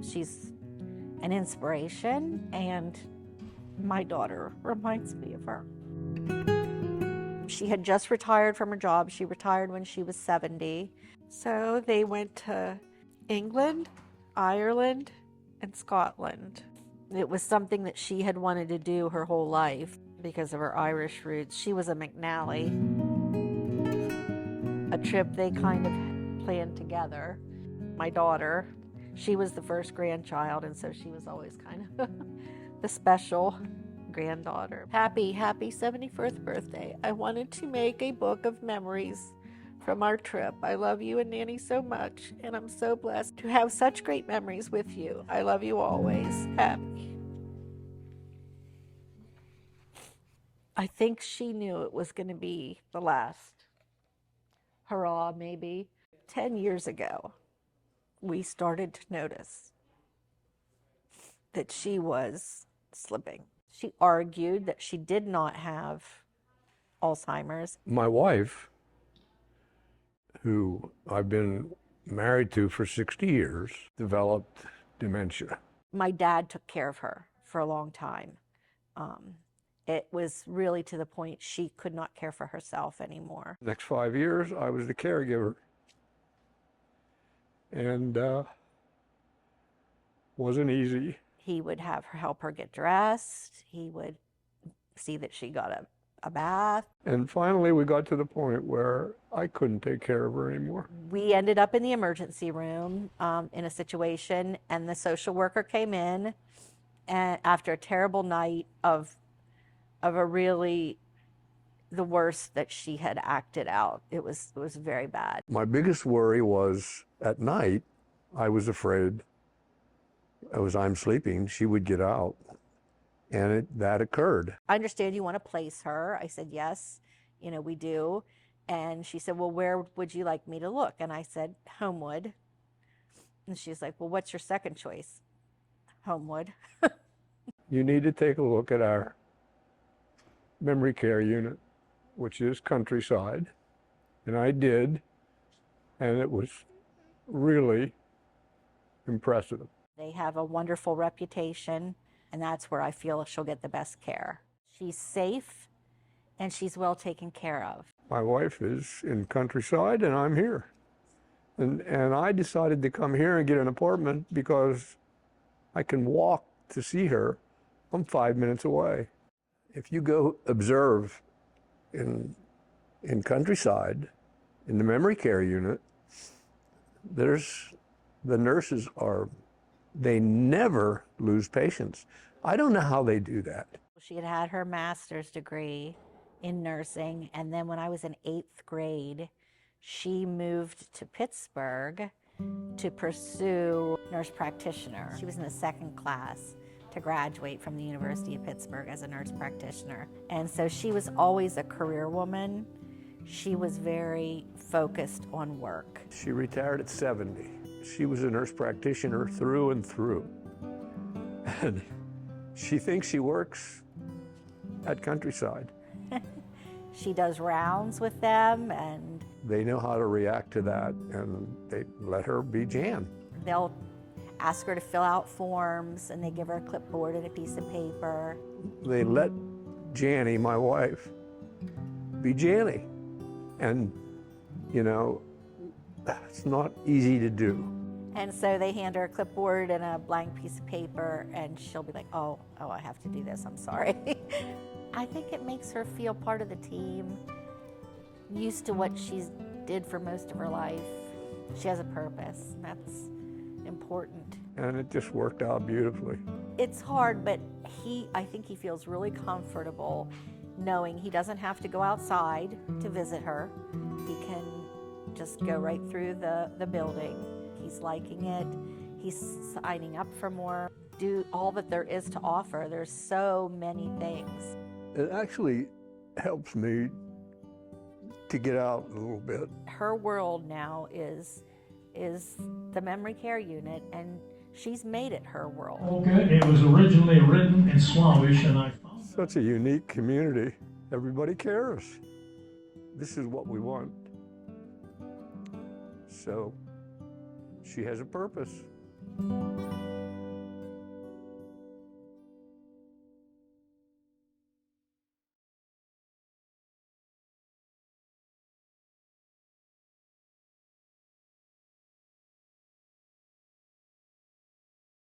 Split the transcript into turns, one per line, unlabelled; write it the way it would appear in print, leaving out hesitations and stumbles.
She's an inspiration, and my daughter reminds me of her. She had just retired from her job. She retired when she was 70. So they went to England, Ireland, and Scotland. It was something that she had wanted to do her whole life because of her Irish roots. She was a McNally. A trip they kind of planned together. My daughter, she was the first grandchild, and so she was always kind of the special granddaughter. Happy 71st birthday. I wanted to make a book of memories from our trip. I love you and Nanny so much, and I'm so blessed to have such great memories with you. I love you always. Happy. I think she knew it was going to be the last hurrah, maybe. 10 years ago, we started to notice that she was slipping. She argued that she did not have Alzheimer's.
My wife, who I've been married to for 60 years, developed dementia.
My dad took care of her for a long time. It was really to the point she could not care for herself anymore.
The next 5 years, I was the caregiver. And wasn't easy.
He would have her help her get dressed. He would see that she got a bath.
And finally, we got to the point where I couldn't take care of her anymore.
We ended up in the emergency room in a situation, and the social worker came in, and after a terrible night of a really the worst that she had acted out. It was very bad.
My biggest worry was at night, I was afraid as I'm sleeping, she would get out. And that occurred.
I understand you want to place her. I said, yes, we do. And she said, well, where would you like me to look? And I said, Homewood. And she's like, well, what's your second choice? Homewood.
You need to take a look at our memory care unit, which is countryside. And I did, and it was really impressive.
They have a wonderful reputation, and that's where I feel she'll get the best care. She's safe, and she's well taken care of.
My wife is in countryside, and I'm here. And I decided to come here and get an apartment because I can walk to see her. I'm 5 minutes away. If you go observe in countryside, in the memory care unit, the nurses they never lose patience. I don't know how they do that.
She had had her master's degree in nursing, and then when I was in 8th grade, she moved to Pittsburgh to pursue nurse practitioner. She was in the 2nd class to graduate from the University of Pittsburgh as a nurse practitioner. And so she was always a career woman. She was very focused on work.
She retired at 70. She was a nurse practitioner through and through. And she thinks she works at countryside.
She does rounds with them, and
they know how to react to that, and they let her be Jan.
They'll ask her to fill out forms, and they give her a clipboard and a piece of paper.
They let Janny, my wife, be Janny. And, it's not easy to do.
And so they hand her a clipboard and a blank piece of paper, and she'll be like, oh, I have to do this, I'm sorry. I think it makes her feel part of the team, used to what she's did for most of her life. She has a purpose, and that's important.
And it just worked out beautifully.
It's hard, but I think he feels really comfortable knowing he doesn't have to go outside to visit her. He can just go right through the building. He's liking it. He's signing up for more. Do all that there is to offer. There's so many things.
It actually helps me to get out a little bit.
Her world now is the memory care unit, and she's made it her world.
Okay, it was originally written in Slavish, and I found
such a unique community. Everybody cares. This is what we want. So she has a purpose.